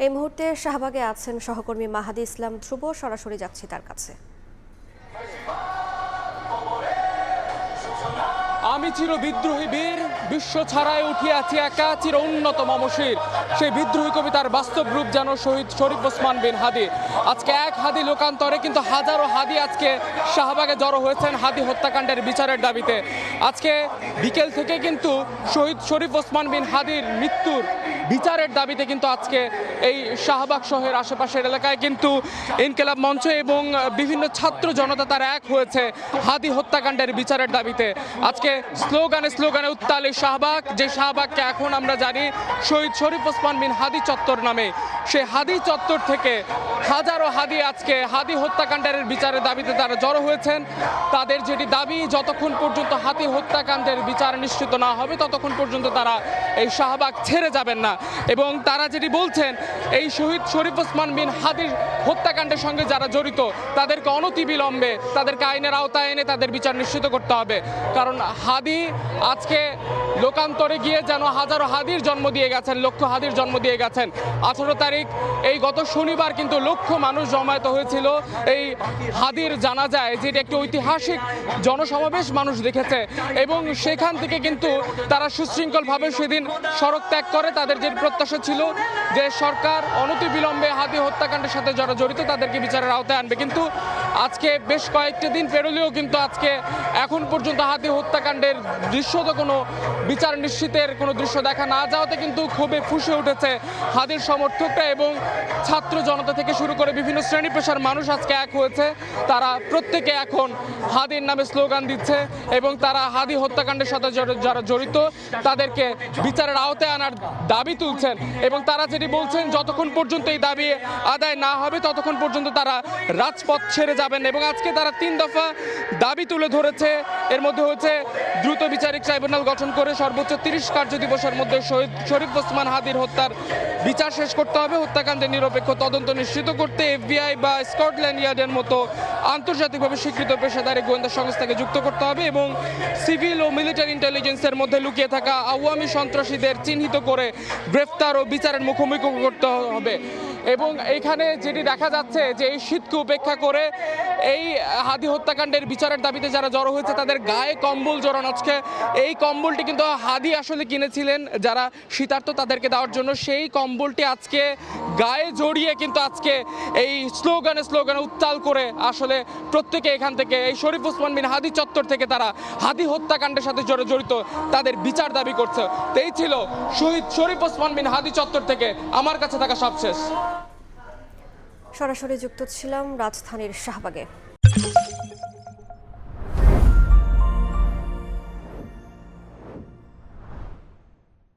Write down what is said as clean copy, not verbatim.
এই মুহূর্তে শাহবাগে আছেন সহকর্মী মাহাদি ইসলাম ধ্রুব, সরাসরি যাচ্ছি তার কাছে। আমি চির বিদ্রোহী বীর, বিশ্ব ছাড়ায় উঠিয়াছি একা চির উন্নত মমশির। সেই বিদ্রোহী কবিতার বাস্তব রূপ যেন শহীদ শরীফ ওসমান বিন হাদি। আজকে এক হাদি লোকান্তরে কিন্তু হাজারো হাদি আজকে শাহবাগে জড়ো হয়েছেন হাদি হত্যাকাণ্ডের বিচারের দাবিতে। আজকে বিকেল থেকে কিন্তু শহীদ শরীফ ওসমান বিন হাদির মৃত্যুর বিচারের দাবিতে কিন্তু আজকে এই শাহবাগ শহরের আশেপাশের এলাকায় কিন্তু ইনকিলাব মঞ্চ এবং বিভিন্ন ছাত্র জনতা তারা এক হয়েছে হাদি হত্যাকাণ্ডের বিচারের দাবিতে। আজকে স্লোগানে স্লোগানে উত্তাল এই শাহবাগ, যে শাহবাগকে এখন আমরা জানি শহীদ শরীফ ওসমান বিন হাদি চত্বর নামে। সেই হাদি চত্বর থেকে হাজারো হাদি আজকে হাদি হত্যাকাণ্ডের বিচারের দাবিতে তারা জড়ো হয়েছেন। তাদের যেটি দাবি, যতক্ষণ পর্যন্ত হাদি হত্যাকাণ্ডের বিচার নিশ্চিত না হবে ততক্ষণ পর্যন্ত তারা এই শাহবাগ ছেড়ে যাবেন না। এবং তারা যেটি বলছেন, এই শহীদ শরীফ ওসমান বিন হাদির হত্যাকাণ্ডের সঙ্গে যারা জড়িত তাদেরকে অনতিবিলম্বে তাদেরকে আইনের আওতায় এনে তাদের বিচার নিশ্চিত করতে হবে। কারণ হাদি আজকে লোকান্তরে গিয়ে যেন হাজারো হাদির জন্ম দিয়ে গেছেন, লক্ষ হাদির জন্ম দিয়ে গেছেন। 18 তারিখ এই গত শনিবার কিন্তু লক্ষ মানুষ জমায়েত হয়েছিল এই হাদির জানাজায়, যেটি একটি ঐতিহাসিক জনসমাবেশ মানুষ দেখেছে। এবং সেখান থেকে কিন্তু তারা সুশৃঙ্খলভাবে সেদিন সড়ক ত্যাগ করে। তাদের যে প্রত্যাশা ছিল যে সরকার অনতিবিলম্বে হাদি হত্যাকাণ্ডের সাথে যারা জড়িত তাদেরকে বিচারের আওতায় আনবে, কিন্তু আজকে বেশ কয়েকটি দিন পেরোলেও কিন্তু আজকে এখন পর্যন্ত হাদি হত্যাকাণ্ডের দৃশ্যত কোনো বিচার নিশ্চিতের কোনো দৃশ্য দেখা না যাওয়াতে কিন্তু ক্ষোভে ফুঁসে উঠেছে হাদির সমর্থকরা এবং ছাত্র জনতা থেকে শুরু করে বিভিন্ন শ্রেণী পেশার মানুষ আজকে এক হয়েছে। তারা প্রত্যেকে এখন হাদির নামে স্লোগান দিচ্ছে এবং তারা হাদি হত্যাকাণ্ডের সাথে যারা জড়িত তাদেরকে বিচারের আওতায় আনার দাবি তুলছেন। এবং তারা যেটি বলছেন, যতক্ষণ পর্যন্ত এই দাবি আদায় না হবে ততক্ষণ পর্যন্ত তারা রাজপথ ছেড়ে যাবেন। এবং আজকে তারা 3 দফা দাবি তুলে ধরেছে। এর মধ্যে হচ্ছে দ্রুত বিচারিক ট্রাইব্যুনাল গঠন করে সর্বোচ্চ 30 কার্য দিবসের মধ্যে শহীদ শরীফ ওসমান হাদির হত্যার বিচার শেষ করতে হবে, হত্যাকাণ্ডের নিরপেক্ষ তদন্ত নিশ্চিত করতে FBI বা স্কটল্যান্ড ইয়ার্ডের মতো আন্তর্জাতিকভাবে স্বীকৃত পেশাদারী গোয়েন্দা সংস্থাকে যুক্ত করতে হবে এবং সিভিল ও মিলিটারি ইন্টেলিজেন্সের মধ্যে লুকিয়ে থাকা আওয়ামী সন্ত্রাসীদের চিহ্নিত করে গ্রেফতার ও বিচারের মুখোমুখি করতে হবে। এবং এইখানে যেটি দেখা যাচ্ছে যে এই শীতকে উপেক্ষা করে এই হাদি হত্যাকাণ্ডের বিচারের দাবিতে যারা জড়ো হয়েছে তাদের গায়ে কম্বল জড়ানো। আজকে এই কম্বলটি কিন্তু হাদি আসলে কিনেছিলেন যারা শীতার্ত তাদেরকে দেওয়ার জন্য, সেই কম্বলটি আজকে গায়ে জড়িয়ে কিন্তু আজকে এই স্লোগানে স্লোগানে উত্তাল করে আসলে প্রত্যেকে এখান থেকে এই শরীফ ওসমান বিন হাদি চত্বর থেকে তারা হাদি হত্যাকাণ্ডের সাথে জড়িত তাদের বিচার দাবি করছে। তো এই ছিল শহীদ শরীফ ওসমান বিন হাদি চত্বর থেকে আমার কাছে থাকা সবশেষ। সরাসরি যুক্ত ছিলাম রাজধানীর শাহবাগে।